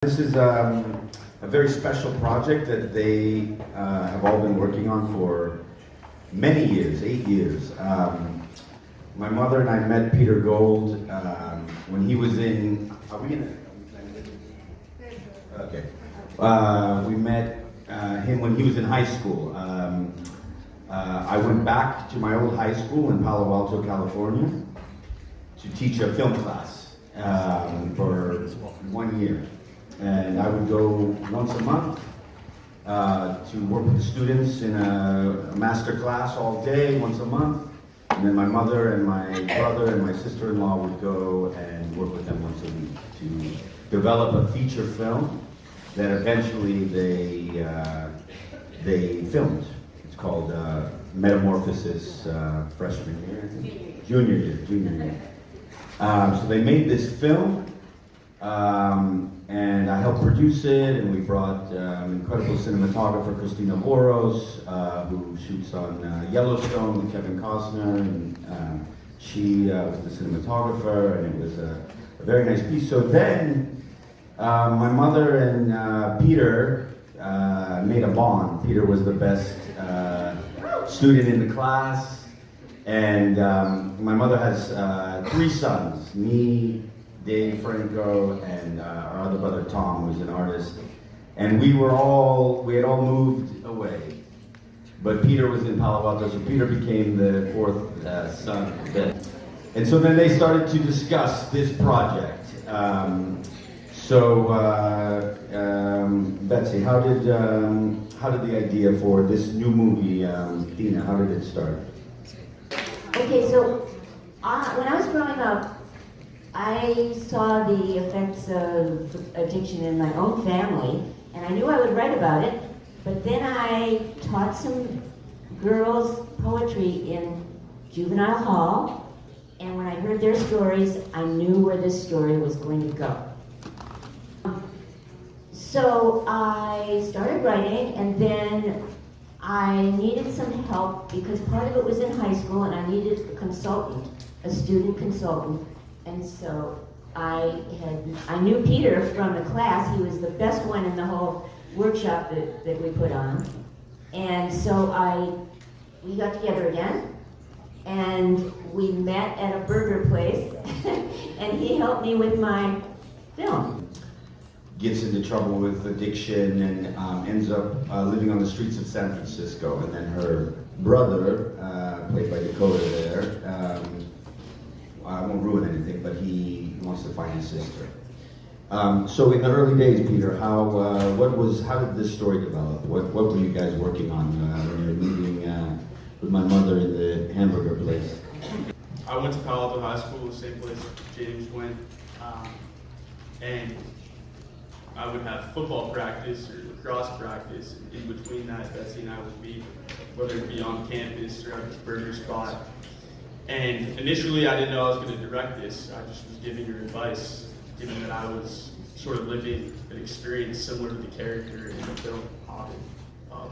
This is a very special project that they have all been working on for many years, 8 years. My mother and I met Peter Gold when he was in. Are we in it? Okay. We met him when he was in high school. I went back to my old high school in Palo Alto, California, to teach a film class for 1 year. And I would go once a month to work with the students in a master class all day, once a month. And then my mother and my brother and my sister-in-law would go and work with them once a week to develop a feature film that eventually they filmed. It's called Metamorphosis freshman year, I think? Junior year. So they made this film. And I helped produce it, and we brought incredible cinematographer Christina Boros, who shoots on Yellowstone with Kevin Costner, and she was the cinematographer, and it was a very nice piece. So then, my mother and Peter made a bond. Peter was the best student in the class, and my mother has 3 sons, me, James Franco, and our other brother Tom, who's an artist. And we had all moved away. But Peter was in Palo Alto, so Peter became the 4th son. And so then they started to discuss this project. Betsy, how did the idea for this new movie, Tina, how did it start? Okay, so when I was growing up, I saw the effects of addiction in my own family, and I knew I would write about it, but then I taught some girls poetry in juvenile hall, and when I heard their stories, I knew where this story was going to go. So I started writing, and then I needed some help because part of it was in high school, and I needed a consultant, a student consultant. And so I knew Peter from the class. He was the best one in the whole workshop that we put on. And so we got together again, and we met at a burger place, and he helped me with my film. Gets into trouble with addiction and ends up living on the streets of San Francisco. And then her brother, played by Dakota there, I won't ruin anything, but he wants to find his sister. So in the early days, Peter, how did this story develop? What were you guys working on when you were meeting with my mother in the hamburger place? I went to Palo Alto High School, same place James went, and I would have football practice or lacrosse practice. In between that, Betsy and I would meet, whether it be on campus or at this burger spot. And initially, I didn't know I was going to direct this. I just was giving her advice, given that I was sort of living an experience similar to the character in the film Hobbit,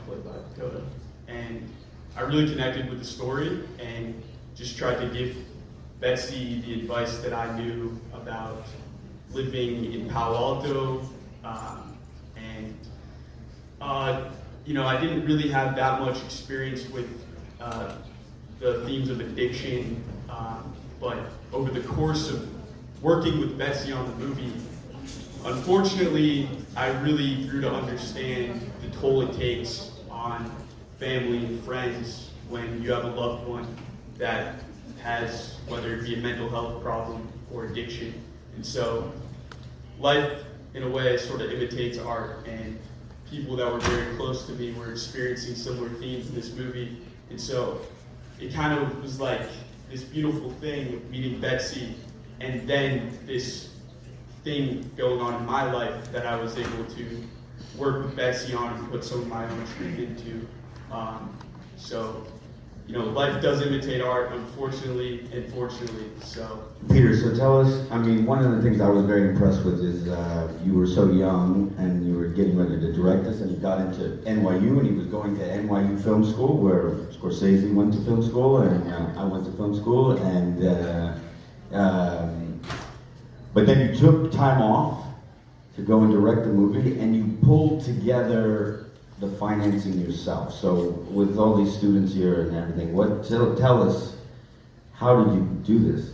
played by Dakota. And I really connected with the story and just tried to give Betsy the advice that I knew about living in Palo Alto. I didn't really have that much experience with the themes of addiction, but over the course of working with Betsy on the movie, unfortunately, I really grew to understand the toll it takes on family and friends when you have a loved one that has, whether it be a mental health problem or addiction. And so life, in a way, sort of imitates art, and people that were very close to me were experiencing similar themes in this movie. And so it kind of was like this beautiful thing of meeting Betsy, and then this thing going on in my life that I was able to work with Betsy on and put some of my own truth into. Life does imitate art, unfortunately and fortunately. So, Peter, so tell us, one of the things I was very impressed with is you were so young and you were getting ready to direct this, and you got into NYU, and he was going to NYU Film School, where Scorsese went to film school, and I went to film school, and but then you took time off to go and direct the movie, and you pulled together the financing yourself. So with all these students here and everything, tell us, how did you do this?